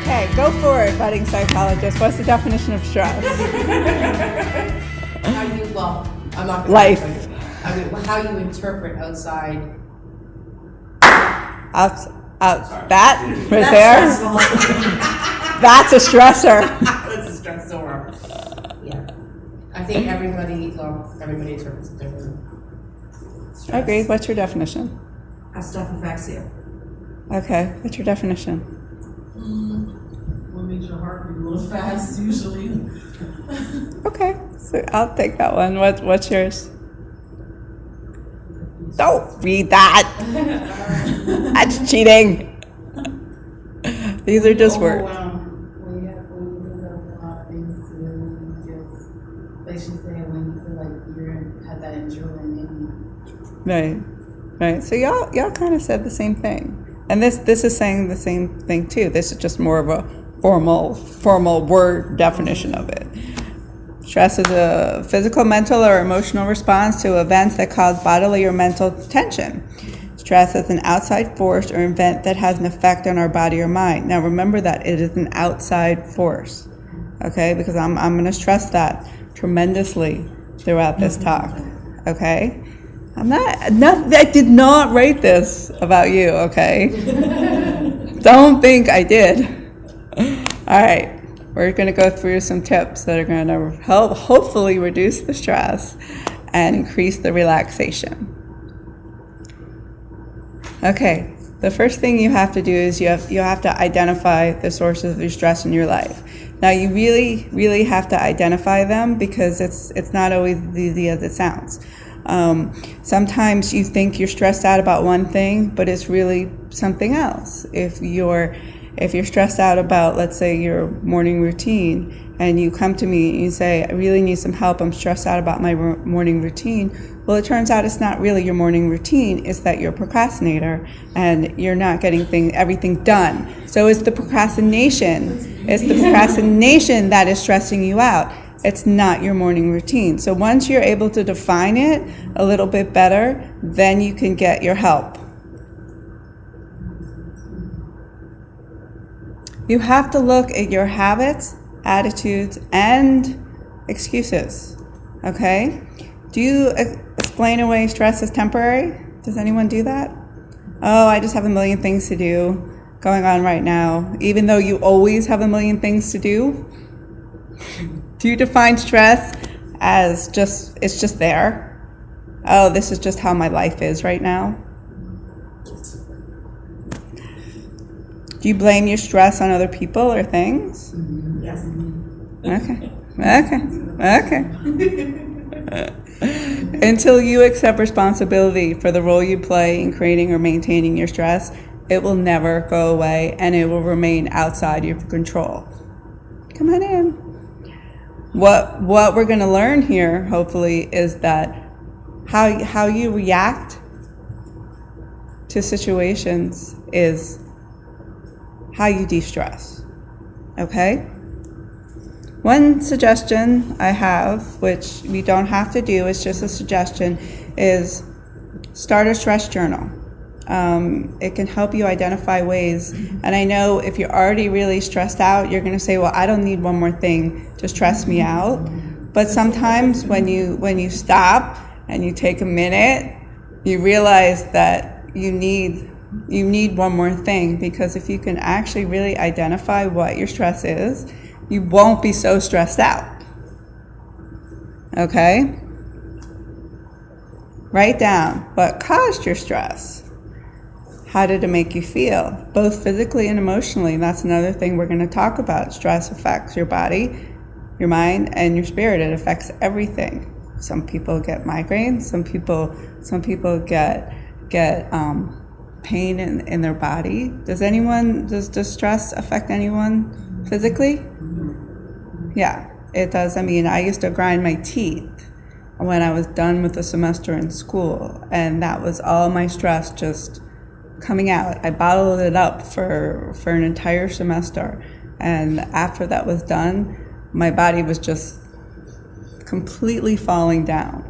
Okay, go for it, budding psychologist. What's the definition of stress? How you, well, I'm not gonna Life. I mean, how you interpret outside. That right there. That's a stressor. That's a stressor. Yeah. I think everybody interprets it differently. Agreed. What's your definition? How stuff affects you. Okay. What's your definition? What makes your heart beat a little fast, usually. Okay. So I'll take that one. What's yours? Don't read that. That's cheating. These are just words. When you think of a lot of things to just, like she's saying, when you feel like you're had that adrenaline in you. Right. So y'all kind of said the same thing, and this is saying the same thing too. This is just more of a formal word definition of it. Stress is a physical, mental, or emotional response to events that cause bodily or mental tension. Stress is an outside force or event that has an effect on our body or mind. Now remember that it is an outside force, okay? Because I'm going to stress that tremendously throughout this talk, okay? I did not write this about you, okay? Don't think I did. All right. We're going to go through some tips that are going to help hopefully reduce the stress and increase the relaxation. Okay, the first thing you have to do is you have to identify the sources of your stress in your life. Now you really have to identify them because it's not always as easy as it sounds. Sometimes you think you're stressed out about one thing, but it's really something else. If you're stressed out about, let's say, your morning routine, and you come to me and you say, I really need some help, I'm stressed out about my morning routine, well, it turns out it's not really your morning routine, it's that you're a procrastinator and you're not getting everything done. So it's the procrastination that is stressing you out. It's not your morning routine. So once you're able to define it a little bit better, then you can get your help. You have to look at your habits, attitudes, and excuses, okay? Do you explain away stress as temporary? Does anyone do that? Oh, I just have a million things to do going on right now, even though you always have a million things to do? Do you define stress as it's just there? Oh, this is just how my life is right now? Do you blame your stress on other people or things? Yes. Okay. Until you accept responsibility for the role you play in creating or maintaining your stress, it will never go away and it will remain outside your control. Come on in. What we're going to learn here, hopefully, is that how you react to situations is how you de-stress, okay? One suggestion I have, which we don't have to do, it's just a suggestion, is start a stress journal. It can help you identify ways, and I know if you're already really stressed out, you're gonna say, well, I don't need one more thing to stress me out. But sometimes when you stop and you take a minute, you realize that you need one more thing, because if you can actually really identify what your stress is, you won't be so stressed out. Okay? Write down what caused your stress. How did it make you feel? Both physically and emotionally. That's another thing we're going to talk about. Stress affects your body, your mind, and your spirit. It affects everything. Some people get migraines. Some people get pain in their body. Does stress affect anyone physically? Yeah, it does. I mean, I used to grind my teeth when I was done with the semester in school, and that was all my stress just coming out. I bottled it up for an entire semester, and after that was done, my body was just completely falling down.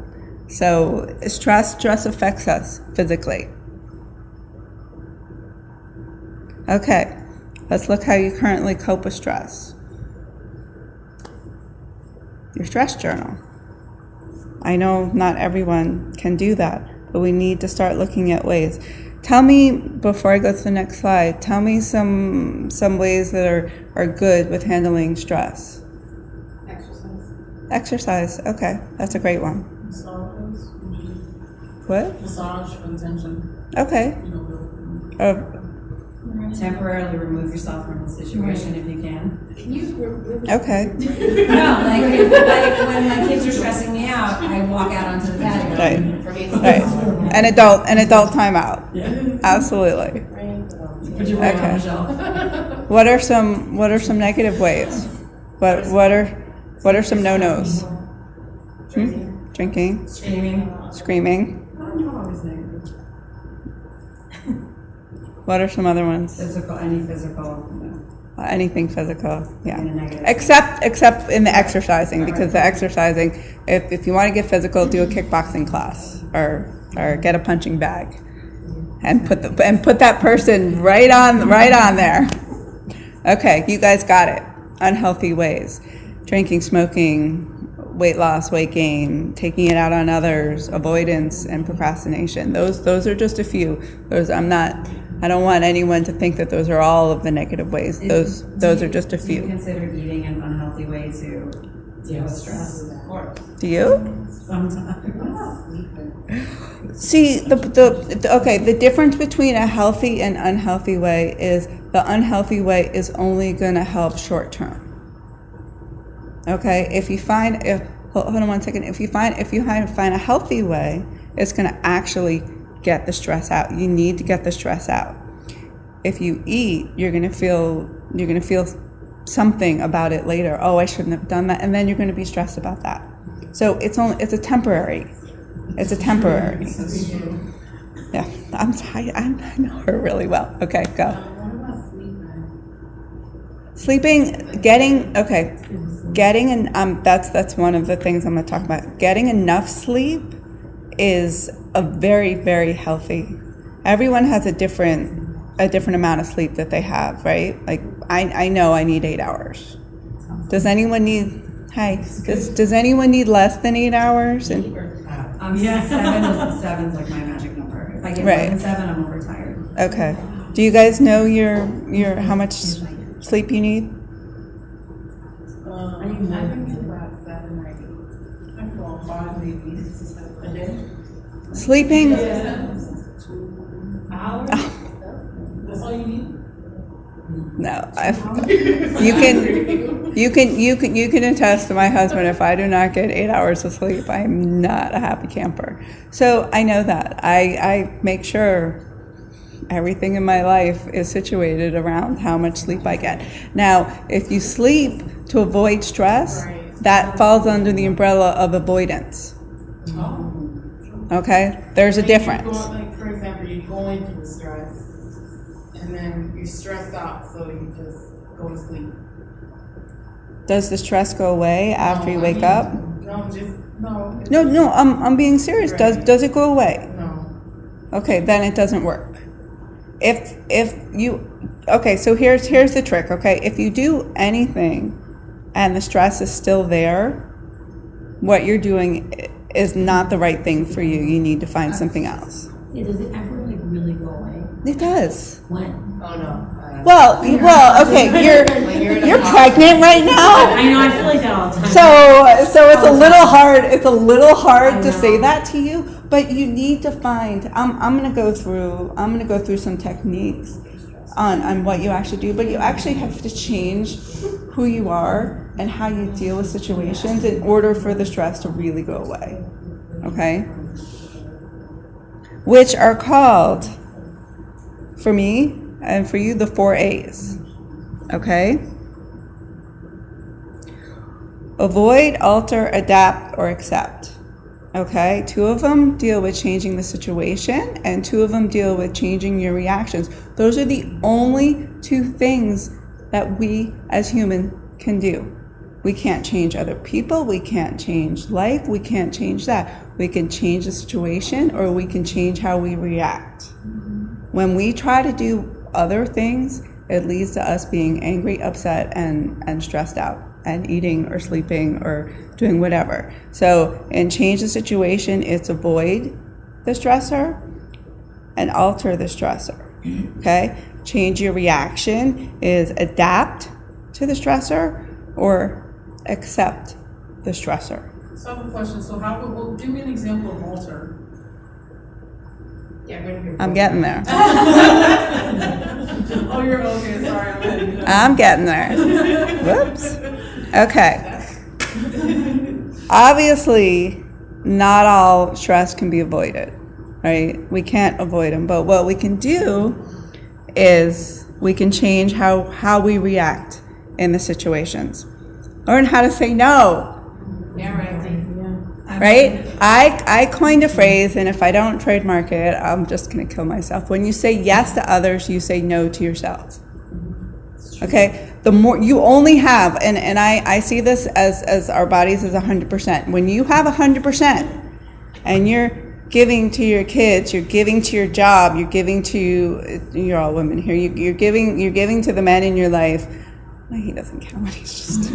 So stress affects us physically. Okay, Let's look how you currently cope with stress. Your stress journal. I know not everyone can do that, but we need to start looking at ways. Tell me, before I go to the next slide, tell me some ways that are good with handling stress. Exercise, okay, that's a great one. Massage. What? Massage for tension. Okay. Temporarily remove yourself from the situation if you can. Can you? Okay. No, like when my kids are stressing me out, I walk out onto the patio. Right. For me, Right. An adult timeout. Yeah. Absolutely. Put your ring on Okay. the shelf. What are some negative ways? What are some no-nos? Drinking, screaming. Not always negative. What are some other ones? Any physical. Anything physical, yeah. In a negative. Except in the exercising, because the exercising, if you want to get physical, do a kickboxing class or get a punching bag, and put that person right on there. Okay, you guys got it. Unhealthy ways: drinking, smoking, weight loss, weight gain, taking it out on others, avoidance, and procrastination. Those are just a few. I don't want anyone to think that those are all of the negative ways. Those are just a Do you few. consider eating an unhealthy way to deal with stress? Do you? Sometimes. See, the difference between a healthy and unhealthy way is the unhealthy way is only going to help short term. Okay, hold on one second. If you find a healthy way, it's going to actually get the stress out. You need to get the stress out. If you eat, you're going to feel something about it later. Oh, I shouldn't have done that, and then you're going to be stressed about that. So it's a temporary. Yeah, I'm sorry. I know her really well. Okay, go. What about Sleeping, that's one of the things I'm going to talk about. Getting enough sleep is a very, very healthy. Everyone has a different amount of sleep that they have, right? Like I know I need 8 hours. Does anyone need? Does anyone need less than 8 hours? And Seven's like my magic number. If I get more than 7, I'm overtired. okay. Do you guys know your how much sleep you need? I think it's about 7 or 8. I can go on 5 maybe a day. Sleeping. 2 hours. That's all you need. No, you can attest to my husband. If I do not get 8 hours of sleep, I'm not a happy camper. So I know that I make sure everything in my life is situated around how much sleep I get. Now, if you sleep to avoid stress, that falls under the umbrella of avoidance. Okay, there's a difference. For example, you're going through stress, and then you're stressed out, so you just go to sleep. Does the stress go away after you wake up? No. No. I'm being serious. Does it go away? No. Okay, then it doesn't work. So here's the trick. Okay, if you do anything and the stress is still there, what you're doing is not the right thing for you. You need to find something else. Yeah, does it ever really go away? It does. When? Oh no. Well, okay, you're pregnant right now. I know, I feel like that all the time. So it's a little hard. It's a little hard to say that to you, but you need to find. I'm gonna go through some techniques on what you actually do, but you actually have to change who you are and how you deal with situations in order for the stress to really go away. Okay? Which are called, for me and for you, the 4 A's. Okay? Avoid, alter, adapt, or accept. Okay? 2 of them deal with changing the situation, and 2 of them deal with changing your reactions. Those are the only 2 things that we as humans can do. We can't change other people. We can't change life. We can't change that. We can change the situation, or we can change how we react. When we try to do other things, It leads to us being angry, upset, and stressed out, and eating or sleeping or doing whatever. So in change the situation, it's avoid the stressor and alter the stressor, okay? Change your reaction is adapt to the stressor or accept the stressor. So I have a question. So how would, give me an example of alter. Get rid of your. I'm getting there. Oh, you're okay. Sorry, I'm getting there. Whoops. Okay. Obviously, not all stress can be avoided, right? We can't avoid them, but what we can do is we can change how we react in the situations. Learn how to say no. Yeah, right. Right? I coined a phrase, and if I don't trademark it, I'm just going to kill myself. When you say yes to others, you say no to yourself. Okay? The more you only have, and I see this as our bodies as 100%. When you have 100% and you're giving to your kids, you're giving to your job, you're giving to, you're all women here, you're giving to the men in your life. Well, he doesn't count, he's just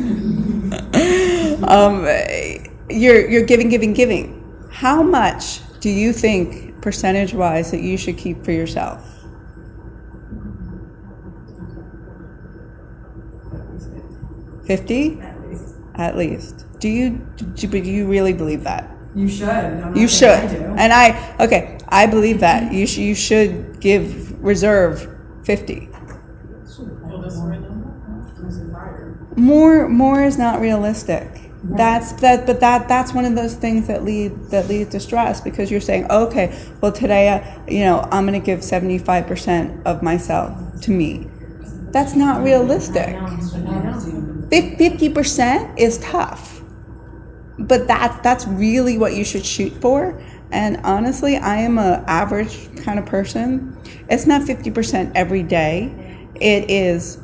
you're giving. How much do you think, percentage-wise, that you should keep for yourself? 50? At least. Do you really believe that? You should. I'm not You saying should. I do. And I believe that. You should reserve 50. Oh, that's right now. That's higher. More is not realistic. That's that's one of those things that lead to stress, because you're saying, okay, well today I'm going to give 75% of myself to me. That's not realistic. 50% is tough, but that's really what you should shoot for. And honestly, I am a average kind of person. It's not 50% every day. It is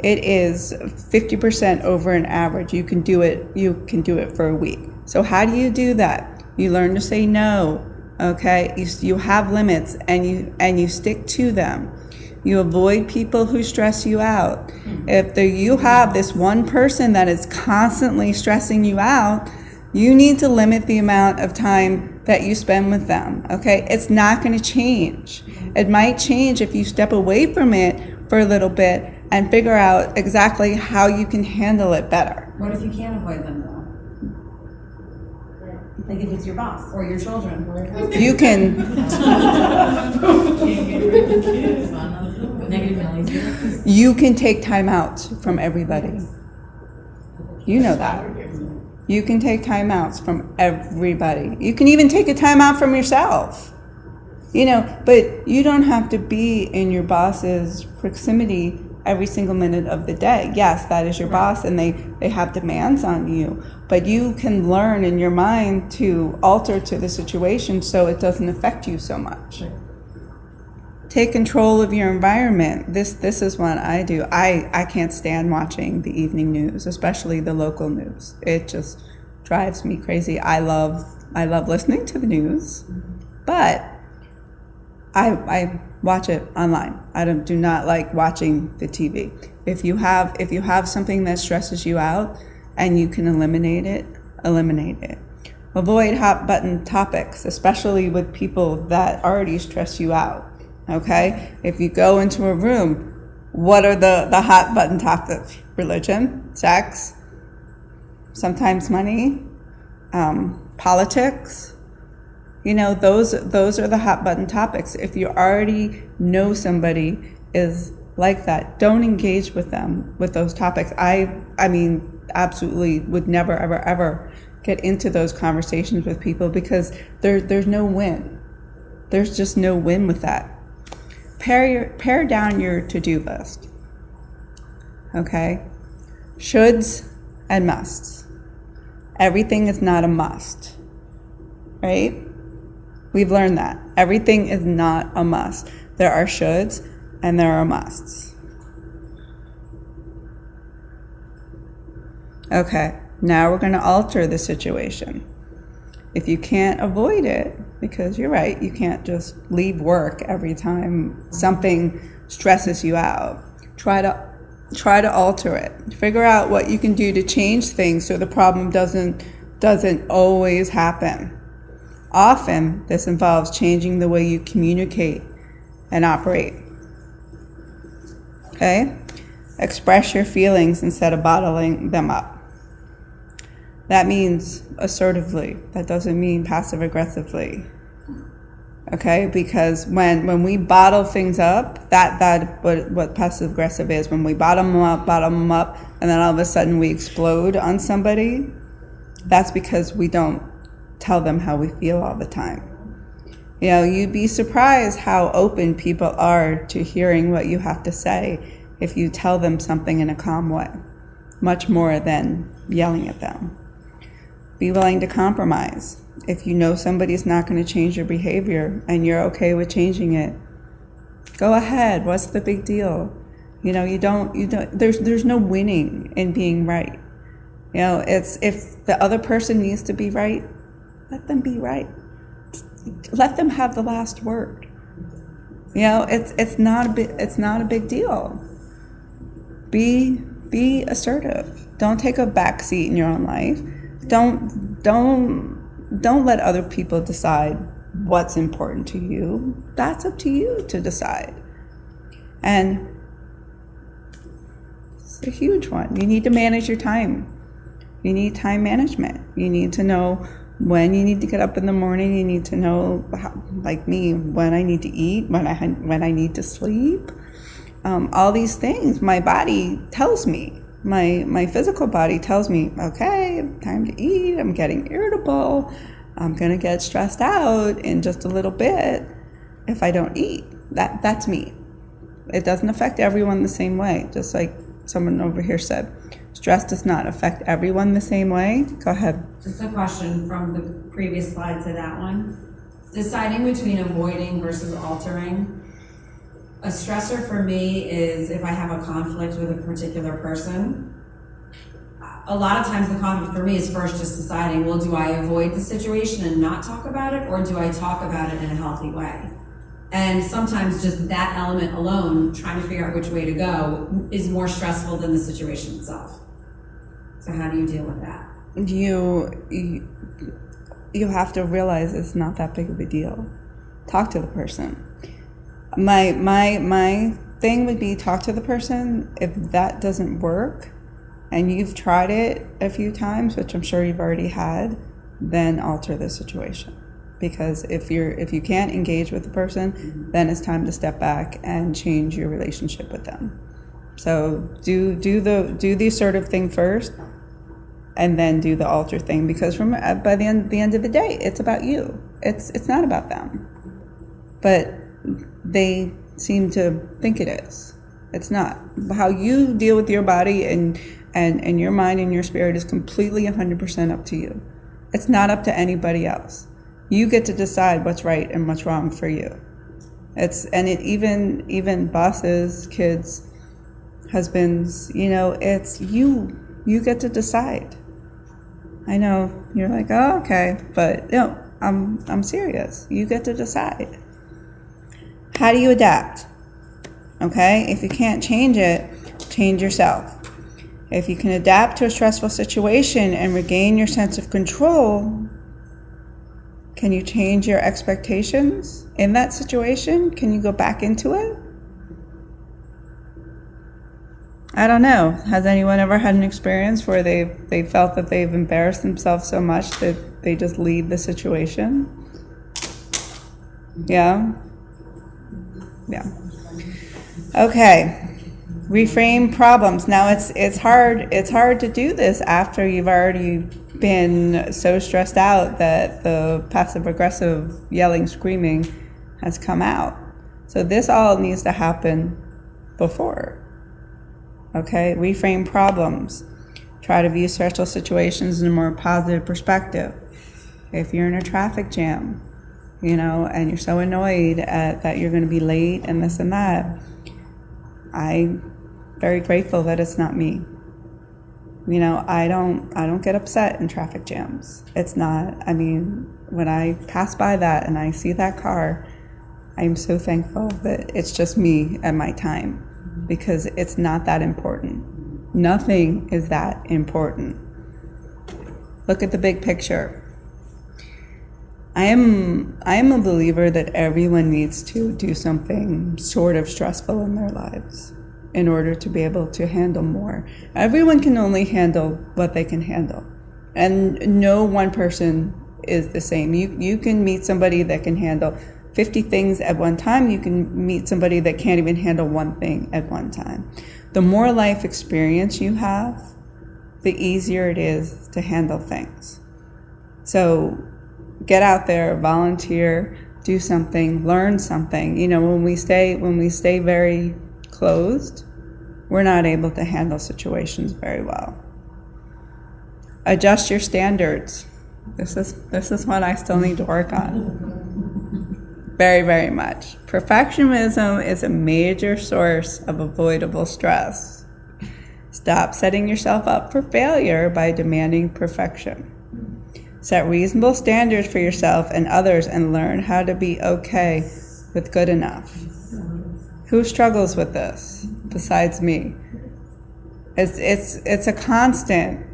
50% over an average. You can do it for a week. So how do you do that? You learn to say no. Okay, you have limits, and you stick to them. You avoid people who stress you out. If you have this one person that is constantly stressing you out, you need to limit the amount of time that you spend with them. Okay, it's not going to change. It might change if you step away from it for a little bit and figure out exactly how you can handle it better. What if you can't avoid them though? Like if it's your boss or your children. You can. You can take time out from everybody. You know that. You can take time outs from everybody. You can even take a time out from yourself. But you don't have to be in your boss's proximity every single minute of the day. Yes, that is your boss, and they have demands on you, but you can learn in your mind to alter to the situation so it doesn't affect you so much. Take control of your environment. This is what I do. I can't stand watching the evening news, especially the local news. It just drives me crazy. I love listening to the news, but I watch it online. I do not like watching the TV. If you have something that stresses you out and you can eliminate it, eliminate it. Avoid hot button topics, especially with people that already stress you out. Okay? If you go into a room, what are the hot button topics? Religion, sex, sometimes money, politics. Those are the hot button topics. If you already know somebody is like that, don't engage with them with those topics. I mean, absolutely would never, ever, ever get into those conversations with people, because there's no win. There's just no win with that. Pare down your to-do list. Okay? Shoulds and musts. Everything is not a must. Right? We've learned that. Everything is not a must. There are shoulds and there are musts. Okay, now we're going to alter the situation. If you can't avoid it, because you're right, you can't just leave work every time something stresses you out. Try to alter it. Figure out what you can do to change things so the problem doesn't always happen. Often, this involves changing the way you communicate and operate. Okay? Express your feelings instead of bottling them up. That means assertively. That doesn't mean passive-aggressively. Okay? Because when we bottle things up, that what passive-aggressive is. When we bottle them up, and then all of a sudden we explode on somebody, that's because we don't tell them how we feel all the time. You know, you'd be surprised how open people are to hearing what you have to say if you tell them something in a calm way, much more than yelling at them. Be willing to compromise. If you know somebody's not going to change your behavior and you're okay with changing it, go ahead. What's the big deal? You know, you don't, there's no winning in being right. You know, it's, if the other person needs to be right, let them be right. Let them have the last word. You know, it's not a big deal. Be assertive. Don't take a back seat in your own life. Don't let other people decide what's important to you. That's up to you to decide. And it's a huge one. You need to manage your time. You need time management. You need to know when you need to get up in the morning. You need to know, like me, when I need to eat, when I need to sleep. All these things, my body tells me. My physical body tells me, okay, time to eat. I'm getting irritable. I'm gonna get stressed out in just a little bit if I don't eat. That's me. It doesn't affect everyone the same way. Just like someone over here said, stress does not affect everyone the same way. Go ahead. Just a question from the previous slide to that one. Deciding between avoiding versus altering. A stressor for me is if I have a conflict with a particular person. A lot of times the conflict for me is first just deciding, well, do I avoid the situation and not talk about it, or do I talk about it in a healthy way? And sometimes just that element alone, trying to figure out which way to go, is more stressful than the situation itself. So how do you deal with that? You have to realize it's not that big of a deal. Talk to the person. My thing would be talk to the person. If that doesn't work and you've tried it a few times, which I'm sure you've already had, then alter the situation. Because if you can't engage with the person, then it's time to step back and change your relationship with them. So do the assertive thing first, and then do the alter thing. Because by the end of the day, it's about you. It's not about them. But they seem to think it is. It's not. How you deal with your body and your mind and your spirit is completely 100% up to you. It's not up to anybody else. You get to decide what's right and what's wrong for you. Even bosses, kids, husbands, you know, it's you get to decide. I know you're like, oh, okay, but no, I'm serious. You get to decide. How do you adapt? Okay, if you can't change it, change yourself. If you can adapt to a stressful situation and regain your sense of control, can you change your expectations in that situation? Can you go back into it? I don't know. Has anyone ever had an experience where they felt that they've embarrassed themselves so much that they just leave the situation? Yeah? Yeah. Okay. Reframe problems. Now it's hard to do this after you've already been so stressed out that the passive aggressive yelling, screaming has come out. So this all needs to happen before. Okay? Reframe problems. Try to view stressful situations in a more positive perspective. If you're in a traffic jam, you know, and you're so annoyed that you're going to be late and this and that, I'm very grateful that it's not me. You know, I don't get upset in traffic jams. It's not, I mean, when I pass by that and I see that car, I'm so thankful that it's just me and my time. because it's not that important. Nothing is that important. Look at the big picture. I am a believer that everyone needs to do something sort of stressful in their lives in order to be able to handle more. Everyone can only handle what they can handle. And no one person is the same. You can meet somebody that can handle 50 things at one time. You can meet somebody that can't even handle one thing at one time. The more life experience you have, the easier it is to handle things. So get out there, volunteer, do something, learn something. You know, when we stay very closed, we're not able to handle situations very well. Adjust your standards. This is what I still need to work on. Very, very much. Perfectionism is a major source of avoidable stress. Stop setting yourself up for failure by demanding perfection. Set reasonable standards for yourself and others and learn how to be okay with good enough. Who struggles with this besides me? It's a constant.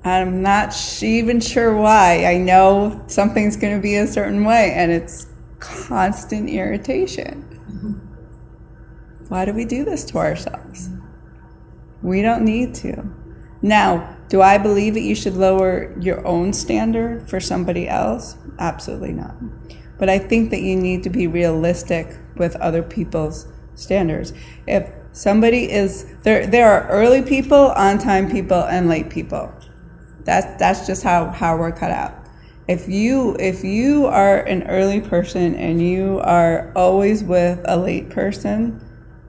I'm not even sure why. I know something's going to be a certain way, and it's constant irritation. Why do we do this to ourselves? We don't need to. Now, do I believe that you should lower your own standard for somebody else? Absolutely not. But I think that you need to be realistic with other people's standards. If somebody is, there are early people, on-time people, and late people. That's just how we're cut out. If you are an early person and you are always with a late person,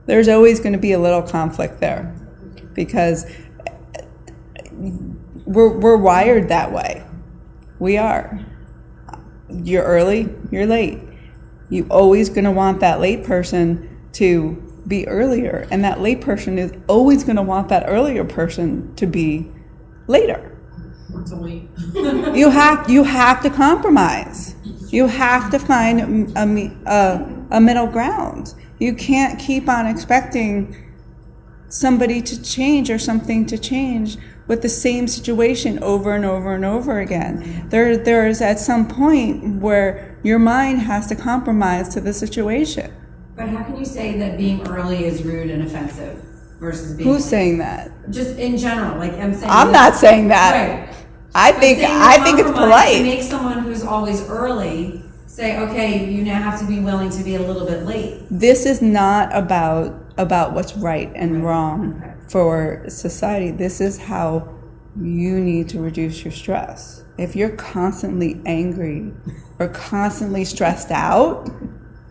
there's always going to be a little conflict there, because we're wired that way. We are. You're early, you're late. You're always going to want that late person to be earlier, and that late person is always going to want that earlier person to be later. To wait. You have to compromise. You have to find a middle ground. You can't keep on expecting somebody to change or something to change with the same situation over and over and over again. There is at some point where your mind has to compromise to the situation. But how can you say that being early is rude and offensive versus being Who's late? saying that? Just in general, like I'm saying. I'm not saying that. Right. I think it's To polite. make someone who's always early say, okay, you now have to be willing to be a little bit late. This is not about what's right and wrong for society. This is how you need to reduce your stress. If you're constantly angry or constantly stressed out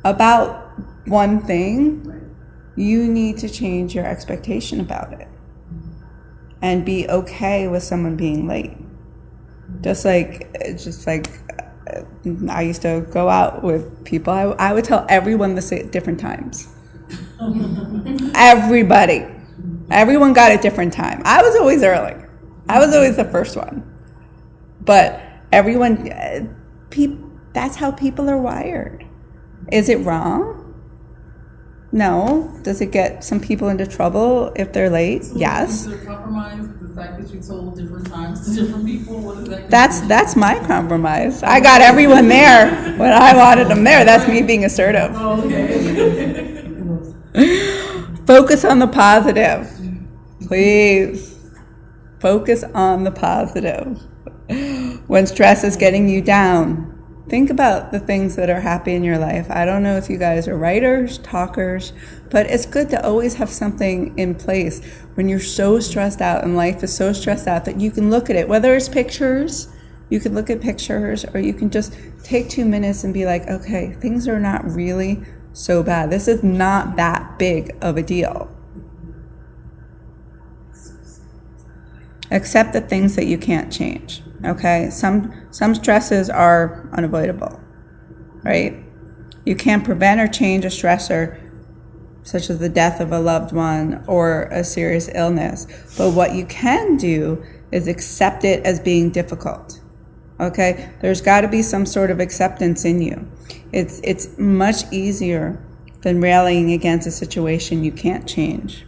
about one thing, you need to change your expectation about it and be okay with someone being late. Just like I used to go out with people, I would tell everyone to say at different times. Everyone got a different time. I was always early. I was always the first one. But everyone, that's how people are wired. Is it wrong? No. Does it get some people into trouble if they're late? So yes. is there compromise? The fact that you told different times to different people, what is that? That's my compromise. I got everyone there when I wanted them there. That's me being assertive. Oh, okay. Focus on the positive. Please. Focus on the positive. When stress is getting you down, think about the things that are happy in your life. I don't know if you guys are writers, talkers, but it's good to always have something in place when you're so stressed out and life is so stressed out that you can look at it. Whether it's pictures, you can look at pictures, or you can just take 2 minutes and be like, okay, things are not really so bad. This is not that big of a deal. Accept the things that you can't change. Okay, some stresses are unavoidable, right? You can't prevent or change a stressor, such as the death of a loved one or a serious illness. But what you can do is accept it as being difficult. Okay, there's got to be some sort of acceptance in you. It's much easier than rallying against a situation you can't change.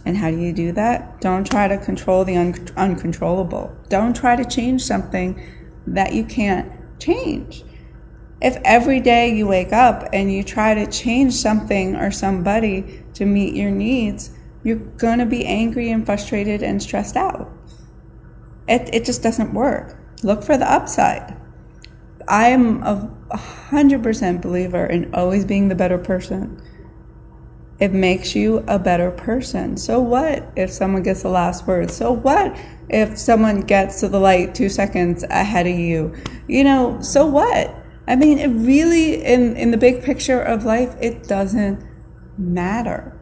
And how do you do that? Don't try to control the uncontrollable. Don't try to change something that you can't change. If every day you wake up and you try to change something or somebody to meet your needs, you're going to be angry and frustrated and stressed out. It just doesn't work. Look for the upside. I'm a 100% believer in always being the better person. It makes you a better person. So what if someone gets the last word? So what if someone gets to the light 2 seconds ahead of you? So what? I mean, it really, in the big picture of life, it doesn't matter.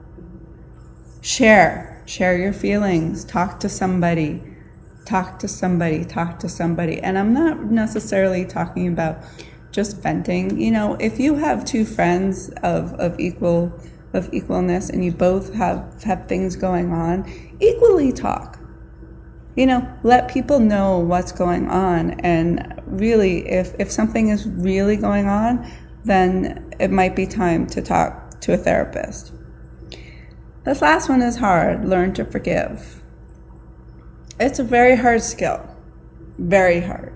Share your feelings. Talk to somebody. And I'm not necessarily talking about just venting. If you have two friends of equalness and you both have things going on, equally talk. Let people know what's going on. And really, if something is really going on, then it might be time to talk to a therapist. This last one is hard. Learn to forgive. It's a very hard skill. Very hard.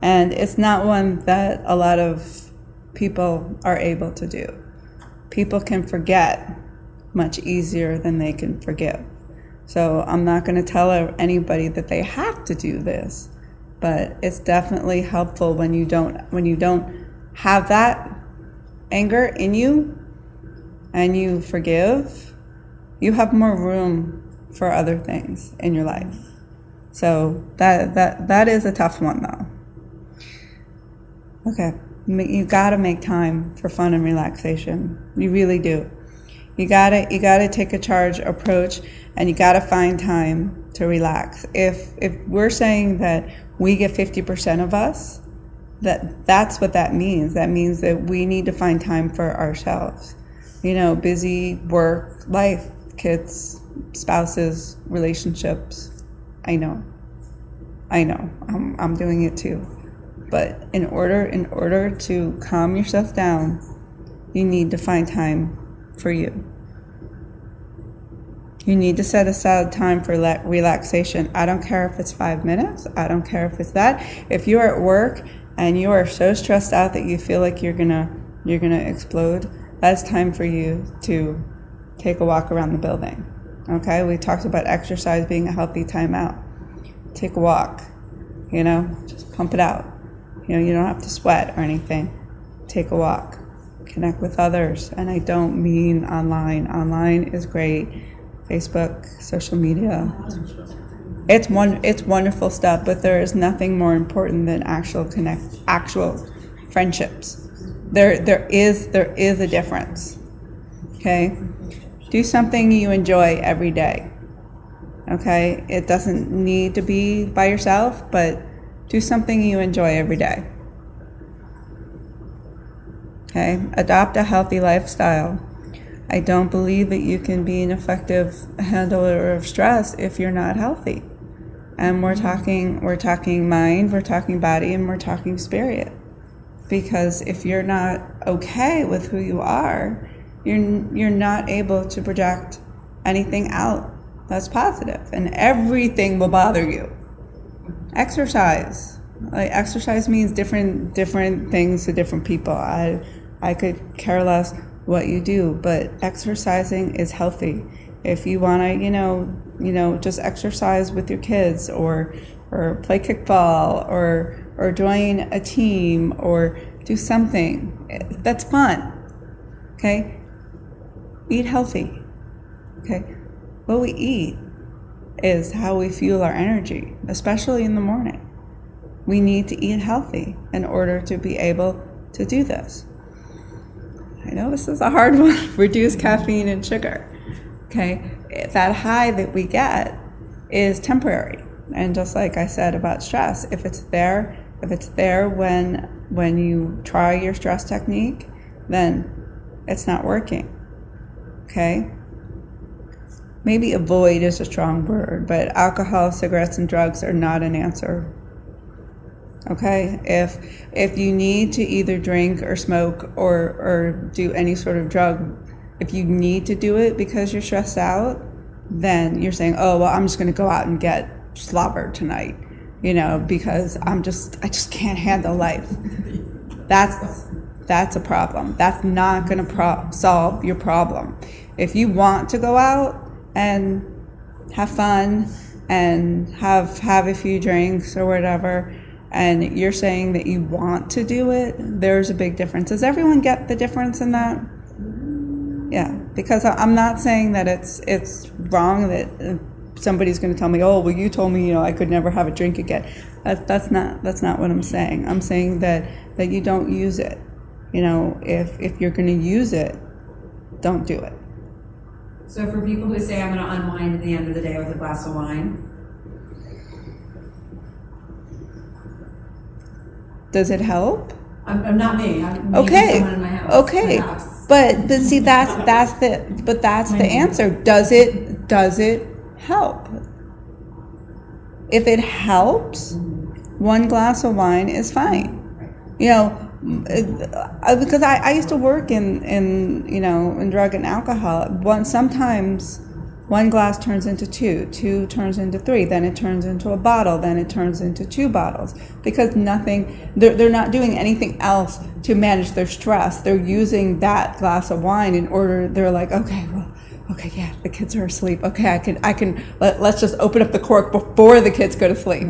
And it's not one that a lot of people are able to do. People can forget much easier than they can forgive. So I'm not going to tell anybody that they have to do this, but it's definitely helpful when you don't have that anger in you and you forgive, you have more room for other things in your life. So that is a tough one though. Okay, you gotta make time for fun and relaxation. You really do. You gotta take a charge approach, and you gotta find time to relax. If we're saying that we get 50% of us, that's what that means. That means that we need to find time for ourselves. Busy work, life, kids, spouses, relationships. I know. I'm doing it too. But in order to calm yourself down, you need to find time for you. You need to set aside time for relaxation. I don't care if it's 5 minutes. I don't care if it's that. If you're at work and you are so stressed out that you feel like you're gonna explode, that's time for you to take a walk around the building. Okay? We talked about exercise being a healthy time out. Take a walk. Just pump it out. You don't have to sweat or anything. Take a walk. Connect with others. And I don't mean online. Online is great. Facebook, social media. It's wonderful stuff, but there is nothing more important than actual friendships. There is a difference. Okay? Do something you enjoy every day. Okay? It doesn't need to be by yourself, but do something you enjoy every day. Okay? Adopt a healthy lifestyle. I don't believe that you can be an effective handler of stress if you're not healthy. And we're talking mind, we're talking body, and we're talking spirit. Because if you're not okay with who you are, you're not able to project anything out that's positive, and everything will bother you. Exercise. Exercise means different things to different people. I could care less what you do, but exercising is healthy. If you want to, just exercise with your kids, or play kickball, or join a team, or do something that's fun. Okay? Eat healthy. Okay? What we eat is how we fuel our energy, especially in the morning. We need to eat healthy in order to be able to do this. I know this is a hard one. Reduce caffeine and sugar. Okay? That high that we get is temporary. And just like I said about stress, if it's there when you try your stress technique, then it's not working. Okay? Maybe avoid is a strong word, but alcohol, cigarettes, and drugs are not an answer. Okay, if you need to either drink or smoke or do any sort of drug, if you need to do it because you're stressed out, then you're saying, oh, well, I'm just going to go out and get slobbered tonight, because I just can't handle life. That's a problem. That's not going to solve your problem. If you want to go out and have fun and have a few drinks or whatever, and you're saying that you want to do it, there's a big difference. Does everyone get the difference in that? Yeah, because I'm not saying that it's wrong that somebody's going to tell me, oh, well, you told me, I could never have a drink again. That's not what I'm saying. I'm saying that you don't use it. If you're going to use it, don't do it. So for people who say I'm going to unwind at the end of the day with a glass of wine, does it help? I'm not me. I'm okay. Someone in my house. Okay. But see, that's the answer. Does it help? If it helps, one glass of wine is fine. Because I used to work in drug and alcohol. Sometimes one glass turns into two turns into three, then it turns into a bottle, then it turns into 2 bottles. Because they're not doing anything else to manage their stress. They're using that glass of wine in order. They're like, okay, yeah, the kids are asleep. Okay, I can let's just open up the cork before the kids go to sleep.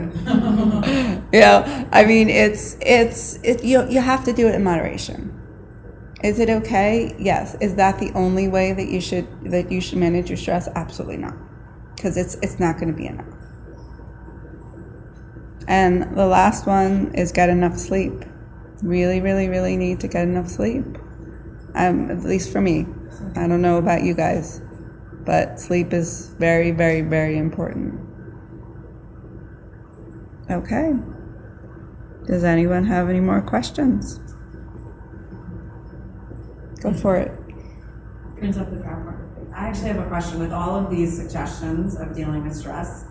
I mean, you have to do it in moderation. Is it okay? Yes. Is that the only way that you should manage your stress? Absolutely not, because it's not going to be enough. And the last one is get enough sleep. Really, really, really need to get enough sleep. At least for me. I don't know about you guys, but sleep is very, very, very important. Okay. Does anyone have any more questions? Go for it. Print up the PowerPoint. I actually have a question. With all of these suggestions of dealing with stress,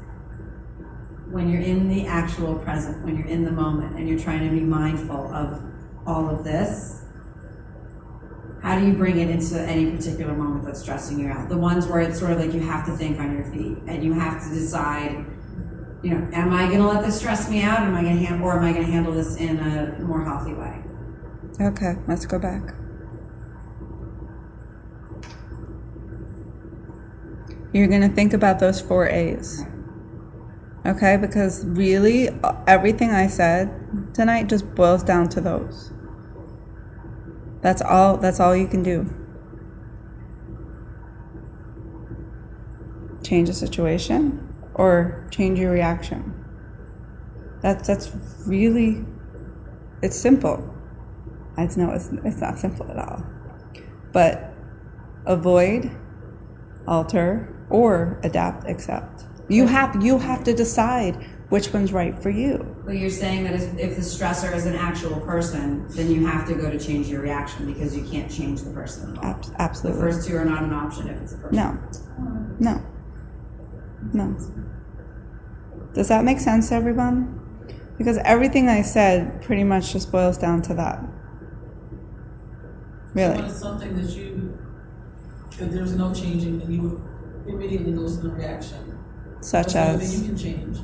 when you're in the actual present, when you're in the moment, and you're trying to be mindful of all of this, how do you bring it into any particular moment that's stressing you out? The ones where it's sort of like you have to think on your feet, and you have to decide, am I going to let this stress me out, or am I going to handle this in a more healthy way? Okay, let's go back. You're going to think about those 4 A's. Okay, because really everything I said tonight just boils down to those. That's all you can do. Change the situation or change your reaction. That's really, it's simple. I know it's not simple at all. But avoid, alter, or adapt, accept. You have to decide which one's right for you. Well, you're saying that if the stressor is an actual person, then you have to go to change your reaction because you can't change the person at all. Absolutely. The first 2 are not an option if it's a person. No. Does that make sense to everyone? Because everything I said pretty much just boils down to that. Really. So when it's something that there's no changing, and you immediately goes into reaction. Such as as you can change.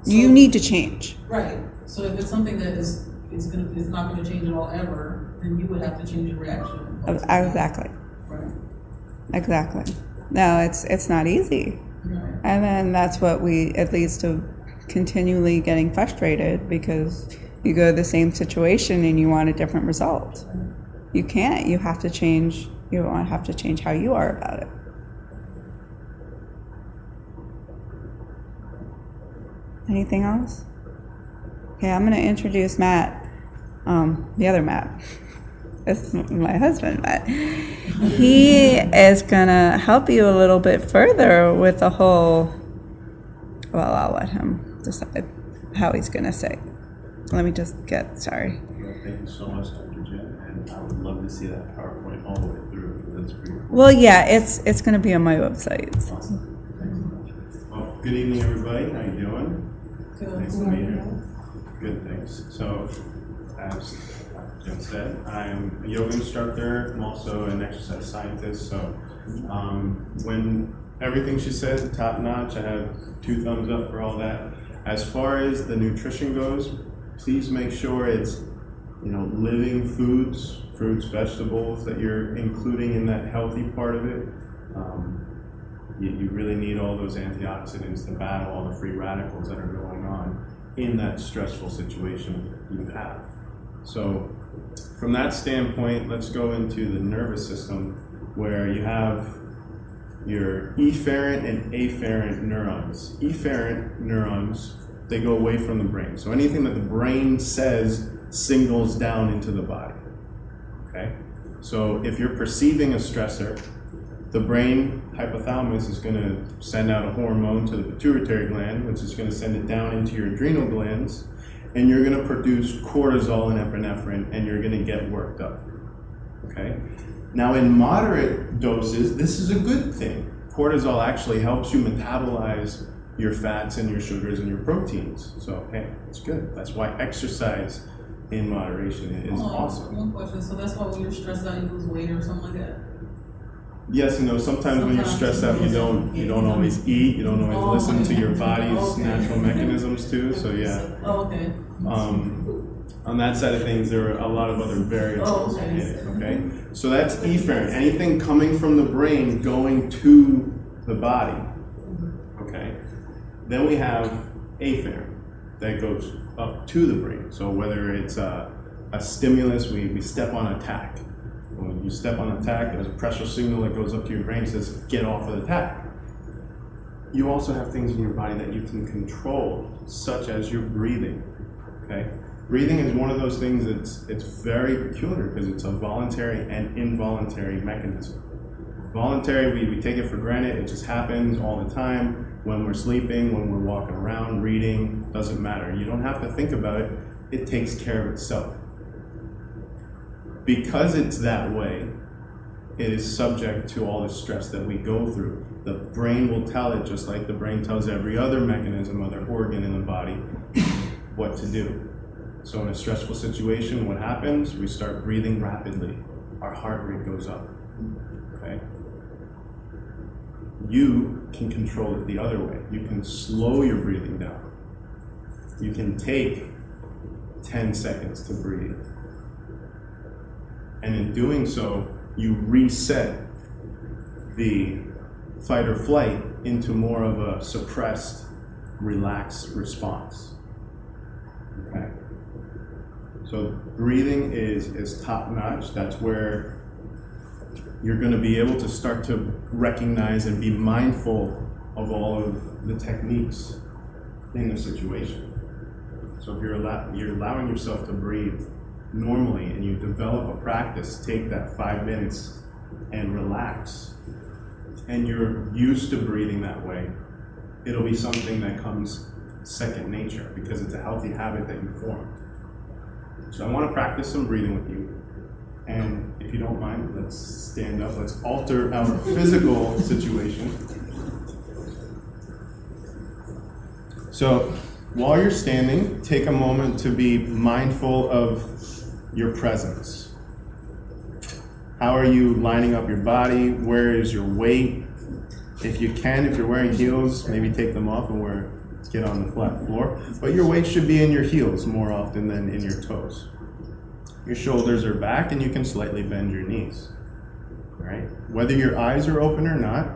You need to change. Right. So if it's something that is not going to change at all ever, then you would have to change your reaction. Exactly. Right. Exactly. No, it's not easy. Right. And then that's what it leads to continually getting frustrated because you go to the same situation and you want a different result. You can't. You have to change. You have to change how you are about it. Anything else? Okay, I'm going to introduce Matt, the other Matt. It's my husband, Matt. He is going to help you a little bit further with the whole, well, I'll let him decide how he's going to say. Let me just sorry. Well, thank you so much, Dr. Jen, and I would love to see that PowerPoint all the way through. That's pretty cool. Well, yeah, it's going to be on my website. Awesome. Thanks so much. Well, good evening, everybody. How you doing? Good. Nice to meet you. Good, thanks. So, as Jen said, I'm a yoga instructor. I'm also an exercise scientist. So, when everything she said, top notch, I have 2 thumbs up for all that. As far as the nutrition goes, please make sure it's, living foods, fruits, vegetables that you're including in that healthy part of it. You really need all those antioxidants to battle all the free radicals that are going on in that stressful situation you have. So from that standpoint, let's go into the nervous system, where you have your efferent and afferent neurons. Efferent neurons, they go away from the brain. So anything that the brain says signals down into the body, okay? So if you're perceiving a stressor, the brain hypothalamus is going to send out a hormone to the pituitary gland, which is going to send it down into your adrenal glands, and you're going to produce cortisol and epinephrine, and you're going to get worked up, okay? Now in moderate doses, this is a good thing. Cortisol actually helps you metabolize your fats and your sugars and your proteins. So hey, it's good. That's why exercise in moderation is awesome. One question, so that's why when you're stressed out you lose weight or something like that? Yes and no. Sometimes when you're stressed out, you don't always eat. You don't always listen to your body's natural mechanisms too. So yeah. Oh, okay. On that side of things, there are a lot of other variables in it. Okay. So that's efferent. Anything coming from the brain going to the body. Okay. Then we have afferent that goes up to the brain. So whether it's a stimulus, we step on a tack. When you step on a tack, there's a pressure signal that goes up to your brain and says, get off of the tack. You also have things in your body that you can control, such as your breathing, okay? Breathing is one of those things it's very peculiar because it's a voluntary and involuntary mechanism. Voluntary, we take it for granted, it just happens all the time. When we're sleeping, when we're walking around, reading, doesn't matter. You don't have to think about it, it takes care of itself. Because it's that way, it is subject to all the stress that we go through. The brain will tell it, just like the brain tells every other mechanism, other organ in the body, what to do. So in a stressful situation, what happens? We start breathing rapidly. Our heart rate goes up, okay? You can control it the other way. You can slow your breathing down. You can take 10 seconds to breathe. And in doing so, you reset the fight or flight into more of a suppressed, relaxed response. Okay? So breathing is top notch. That's where you're going to be able to start to recognize and be mindful of all of the techniques in the situation. So if you're allowing yourself to breathe normally and you develop a practice, take that 5 minutes and relax, and you're used to breathing that way, it'll be something that comes second nature because it's a healthy habit that you formed. So I want to practice some breathing with you. And if you don't mind, let's stand up. Let's alter our physical situation. So while you're standing, take a moment to be mindful of your presence. How are you lining up your body? Where is your weight? If you can, if you're wearing heels, maybe take them off and get on the flat floor. But your weight should be in your heels more often than in your toes. Your shoulders are back and you can slightly bend your knees. All right? Whether your eyes are open or not,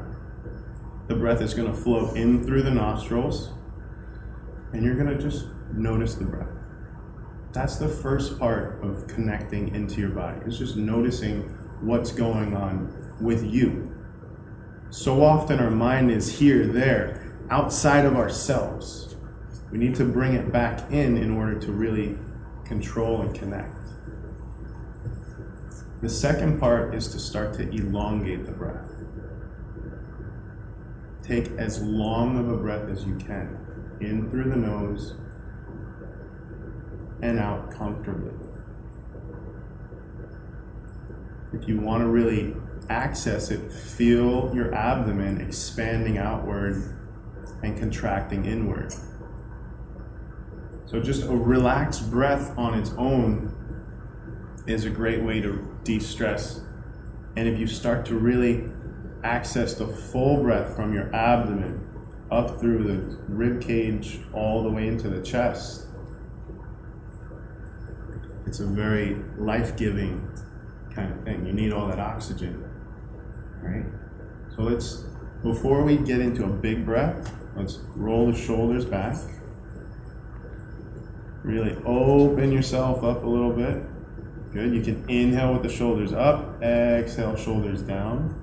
the breath is going to flow in through the nostrils and you're going to just notice the breath. That's the first part of connecting into your body. It's just noticing what's going on with you. So often our mind is here, there, outside of ourselves. We need to bring it back in order to really control and connect. The second part is to start to elongate the breath. Take as long of a breath as you can, in through the nose and out comfortably. If you want to really access it, feel your abdomen expanding outward and contracting inward. So just a relaxed breath on its own is a great way to de-stress. And if you start to really access the full breath from your abdomen up through the rib cage all the way into the chest, it's a very life-giving kind of thing. You need all that oxygen, right? So before we get into a big breath, let's roll the shoulders back. Really open yourself up a little bit. Good. You can inhale with the shoulders up, exhale, shoulders down.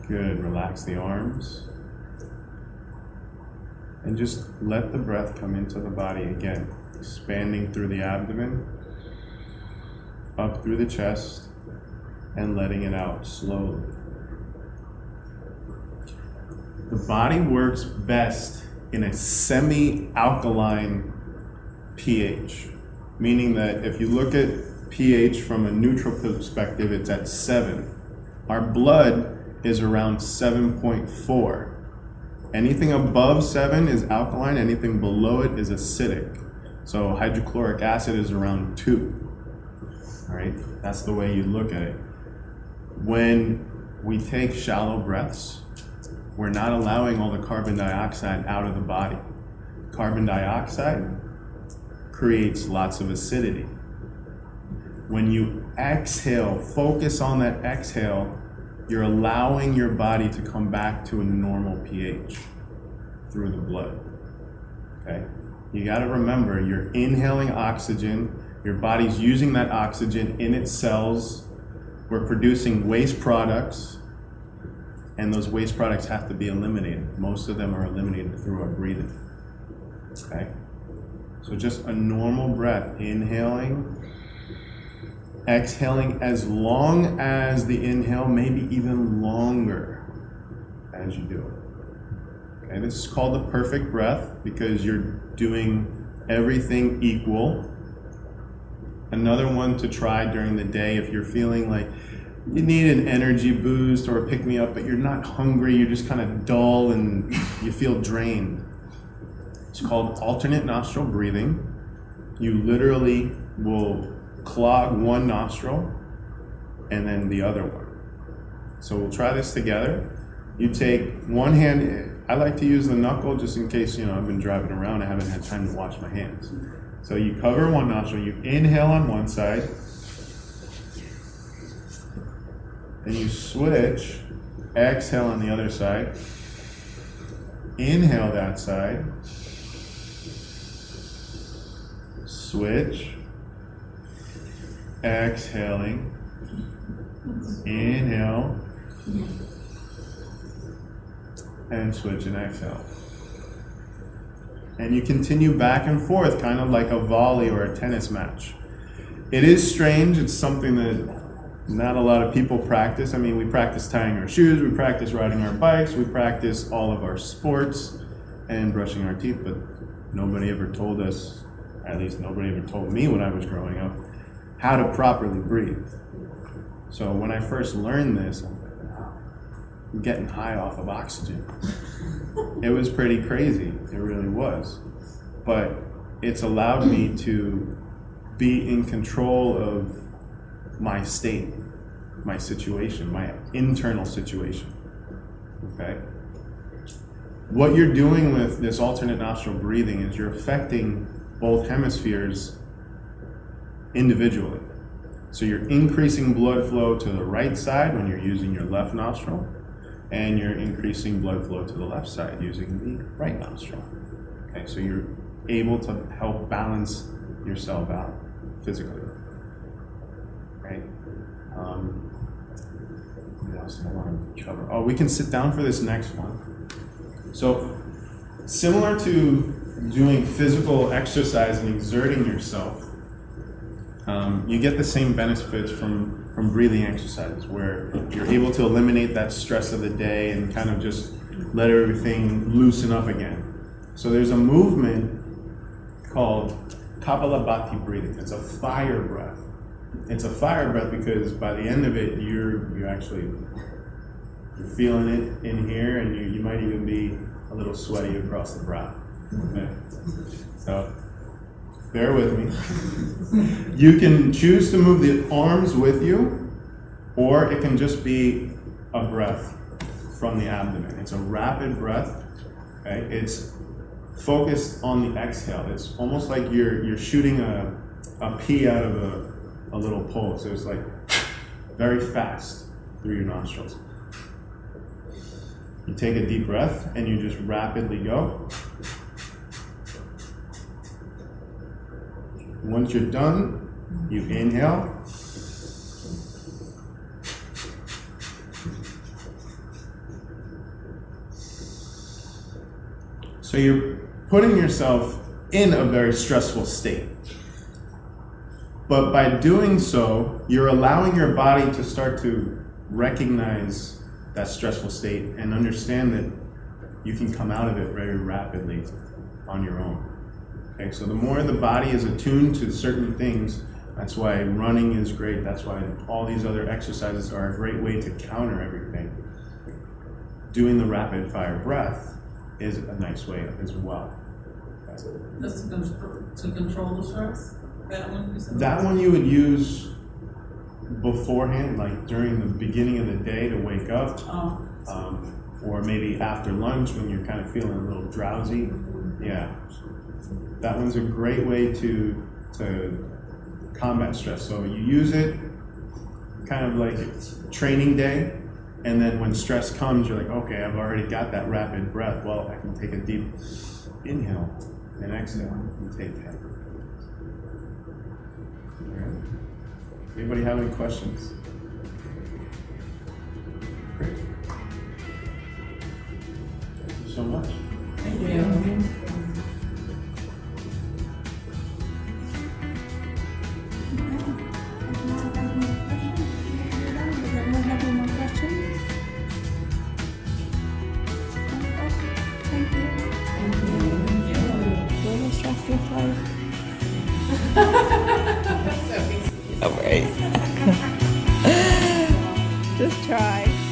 Good. Relax the arms. And just let the breath come into the body again, expanding through the abdomen, up through the chest, and letting it out slowly. The body works best in a semi-alkaline pH, meaning that if you look at pH from a neutral perspective, it's at 7. Our blood is around 7.4. Anything above 7 is alkaline, anything below it is acidic. So hydrochloric acid is around 2. All right, that's the way you look at it. When we take shallow breaths, we're not allowing all the carbon dioxide out of the body. Carbon dioxide creates lots of acidity. When you exhale, focus on that exhale, you're allowing your body to come back to a normal pH through the blood, okay? You gotta remember, you're inhaling oxygen, your body's using that oxygen in its cells, we're producing waste products, and those waste products have to be eliminated. Most of them are eliminated through our breathing, okay? So just a normal breath, inhaling, exhaling as long as the inhale, maybe even longer as you do it. Okay, this is called the perfect breath because you're doing everything equal. Another one to try during the day if you're feeling like you need an energy boost or a pick-me-up, but you're not hungry, you're just kind of dull and you feel drained. It's called alternate nostril breathing. You literally will clog one nostril and then the other one. So we'll try this together. You take one hand, I like to use the knuckle just in case, I've been driving around, I haven't had time to wash my hands. So you cover one nostril, you inhale on one side, then you switch, exhale on the other side, inhale that side, switch, exhaling, inhale, and switch and exhale. And you continue back and forth, kind of like a volley or a tennis match. It is strange, it's something that not a lot of people practice. I mean, we practice tying our shoes, we practice riding our bikes, we practice all of our sports and brushing our teeth, but nobody ever told us, at least nobody ever told me when I was growing up, how to properly breathe. So when I first learned this, I'm like, wow, I'm getting high off of oxygen. It was pretty crazy, it really was. But it's allowed me to be in control of my state, my situation, my internal situation, okay? What you're doing with this alternate nostril breathing is you're affecting both hemispheres individually. So you're increasing blood flow to the right side when you're using your left nostril, and you're increasing blood flow to the left side using the right nostril. Okay, so you're able to help balance yourself out physically. Right? What else do I want to cover? Oh, we can sit down for this next one. So, similar to doing physical exercise and exerting yourself, you get the same benefits from breathing exercises where you're able to eliminate that stress of the day and kind of just let everything loosen up again. So there's a movement called Kapalabhati breathing. It's a fire breath. it's a fire breath because by the end of it, you're feeling it in here, and you might even be a little sweaty across the brow. Okay. So bear with me. You can choose to move the arms with you, or it can just be a breath from the abdomen. It's a rapid breath. Okay? It's focused on the exhale. It's almost like you're shooting a pea out of a little pole. So it's like very fast through your nostrils. You take a deep breath and you just rapidly go. Once you're done, you inhale. So you're putting yourself in a very stressful state. But by doing so, you're allowing your body to start to recognize that stressful state and understand that you can come out of it very rapidly on your own. Okay, so the more the body is attuned to certain things, that's why running is great. That's why all these other exercises are a great way to counter everything. Doing the rapid fire breath is a nice way as well. Okay. That's to control the stress? That one you said? That one you would use beforehand, like during the beginning of the day to wake up, or maybe after lunch when you're kind of feeling a little drowsy. Yeah, that one's a great way to combat stress. So you use it kind of like training day, and then when stress comes, you're like, okay, I've already got that rapid breath. Well, I can take a deep inhale and exhale and take that. All right. Anybody have any questions? Great. Thank you so much. Thank you. Just try.